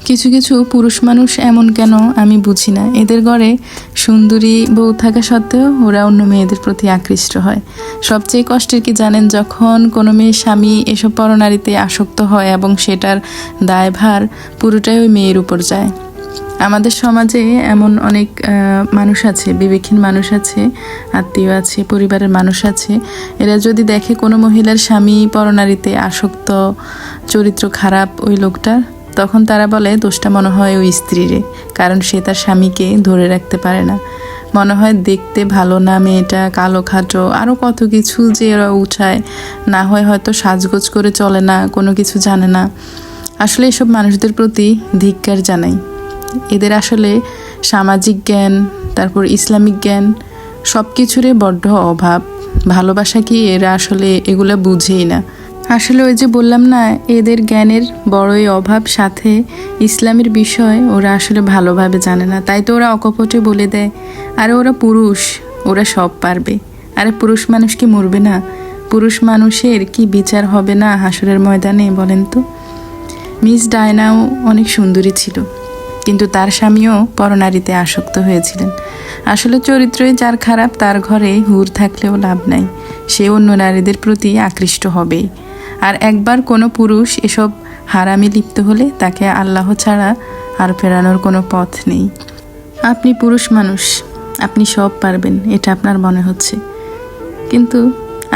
কিছু কিছু পুরুষ মানুষ এমন কেন আমি বুঝি না, এদের ঘরে সুন্দরী বউ থাকা সত্ত্বেও ওরা অন্য মেয়েদের প্রতি আকৃষ্ট হয়। সবচেয়ে কষ্টের কি জানেন, যখন কোনো মেয়ের স্বামী এসব পরনারীতে আসক্ত হয় এবং সেটার দায়ভার পুরোটাই ওই মেয়ের উপর যায়। আমাদের সমাজে এমন অনেক মানুষ আছে, বিবেকহীন মানুষ আছে, আত্মীয় আছে, পরিবারের মানুষ আছে, এরা যদি দেখে কোনো মহিলার স্বামী পরনারীতে আসক্ত, চরিত্র খারাপ ওই লোকটার, তখন তারা বলে দোষটা মনে হয় ওই স্ত্রীরে, কারণ সে তার স্বামীকে ধরে রাখতে পারে না। মনে হয় দেখতে ভালো না মেয়েটা, কালো খাটো, আরও কত কিছু যে এরা উঠায়, না হয় হয়তো সাজগোজ করে চলে না, কোনো কিছু জানে না। আসলে এসব মানুষদের প্রতি ধিক্কার জানাই। এদের আসলে সামাজিক জ্ঞান, তারপর ইসলামিক জ্ঞান, সব কিছুরই বড্ড অভাব। ভালোবাসা কি এরা আসলে এগুলা বুঝেই না। আসলে ওই যে বললাম না, এদের জ্ঞানের বড়ই অভাব, সাথে ইসলামের বিষয় ওরা আসলে ভালোভাবে জানে না। তাই তো ওরা অকপটে বলে দেয়, আরে ওরা পুরুষ, ওরা সব পারবে। আরে পুরুষ মানুষ কি মরবে না? পুরুষ মানুষের কি বিচার হবে না হাসরের ময়দানে, বলেন তো? মিস ডায়নাও অনেক সুন্দরী ছিল, কিন্তু তার স্বামীও পরনারীতে আসক্ত হয়েছিলেন। আসলে চরিত্রই যার খারাপ, তার ঘরে হুর থাকলেও লাভ নাই, সে অন্য নারীদের প্রতি আকৃষ্ট হবেই। আর একবার কোনো পুরুষ এসব হারামে লিপ্ত হলে তাকে আল্লাহ ছাড়া আর ফেরানোর কোনো পথ নেই। আপনি পুরুষ মানুষ, আপনি সব পারবেন, এটা আপনার মনে হচ্ছে, কিন্তু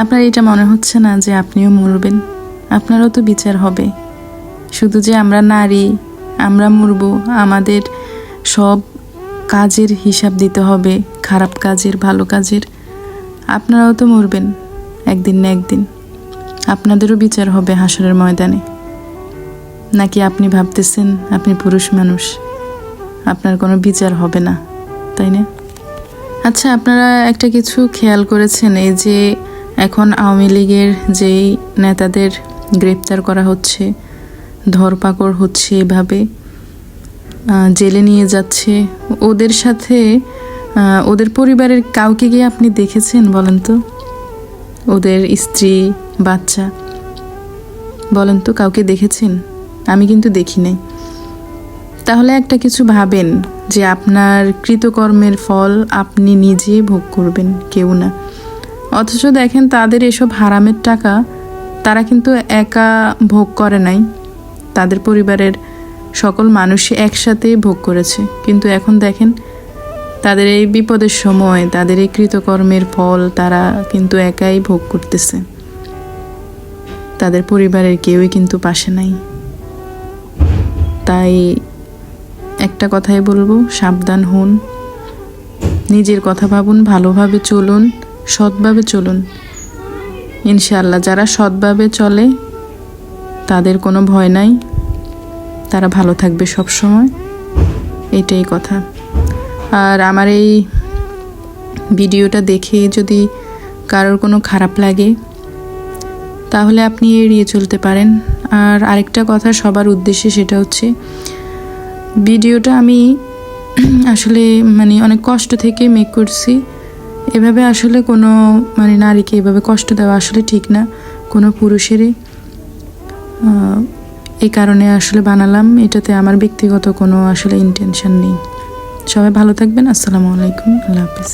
আপনার এটা মনে হচ্ছে না যে আপনিও মরবেন, আপনারও তো বিচার হবে। শুধু যে আমরা নারী, আমরা মরব, আমাদের সব কাজের হিসাব দিতে হবে, খারাপ কাজের, ভালো কাজের। আপনারাও তো মরবেন একদিন না একদিন, আপনাদেরও বিচার হবে হাসরের ময়দানে। নাকি আপনি ভাবতেছেন আপনি পুরুষ মানুষ, আপনার কোনো বিচার হবে না, তাই না? আচ্ছা, আপনারা একটা কিছু খেয়াল করেছেন, এই যে এখন আওয়ামী লীগের যেই নেতাদের গ্রেপ্তার করা হচ্ছে, ধরপাকড় হচ্ছে, এভাবে জেলে নিয়ে যাচ্ছে, ওদের সাথে ওদের পরিবারের কাউকে গিয়ে আপনি দেখেছেন বলেন তো? ওদের স্ত্রী, বাচ্চা, বলেন তো কাউকে দেখেছেন? আমি কিন্তু দেখি নাই। তাহলে একটা কিছু ভাবেন যে আপনার কৃতকর্মের ফল আপনি নিজে ভোগ করবেন, কেউ না। অথচ দেখেন তাদের এসব হারামের টাকা তারা কিন্তু একা ভোগ করে নাই, তাদের পরিবারের সকল মানুষই একসাথে ভোগ করেছে। কিন্তু এখন দেখেন তাদের এই বিপদের সময় তাদের এই কৃতকর্মের ফল তারা কিন্তু একাই ভোগ করতেছে, তাদের পরিবারের কেউই কিন্তু পাশে নাই। তাই একটা কথাই বলবো, সাবধান হন, নিজের কথা ভাবুন, ভালোভাবে চলুন, সৎভাবে চলুন। ইনশাআল্লাহ যারা সৎভাবে চলে তাদের কোনো ভয় নাই, তারা ভালো থাকবে সব সময়, এটাই কথা। আর আমার এই ভিডিওটা দেখে যদি কারোর কোনো খারাপ লাগে তাহলে আপনি এড়িয়ে চলতে পারেন। আর আরেকটা কথা সবার উদ্দেশ্যে, সেটা হচ্ছে ভিডিওটা আমি আসলে অনেক কষ্ট থেকে মেক করছি। এভাবে আসলে কোনো নারীকে এভাবে কষ্ট দেওয়া আসলে ঠিক না কোনো পুরুষেরই। এই কারণে আসলে বানালাম, এটাতে আমার ব্যক্তিগত কোনো আসলে ইন্টেনশন নেই। সবাই ভালো থাকবেন, আসসালামু আলাইকুম, আল্লাহ হাফিজ।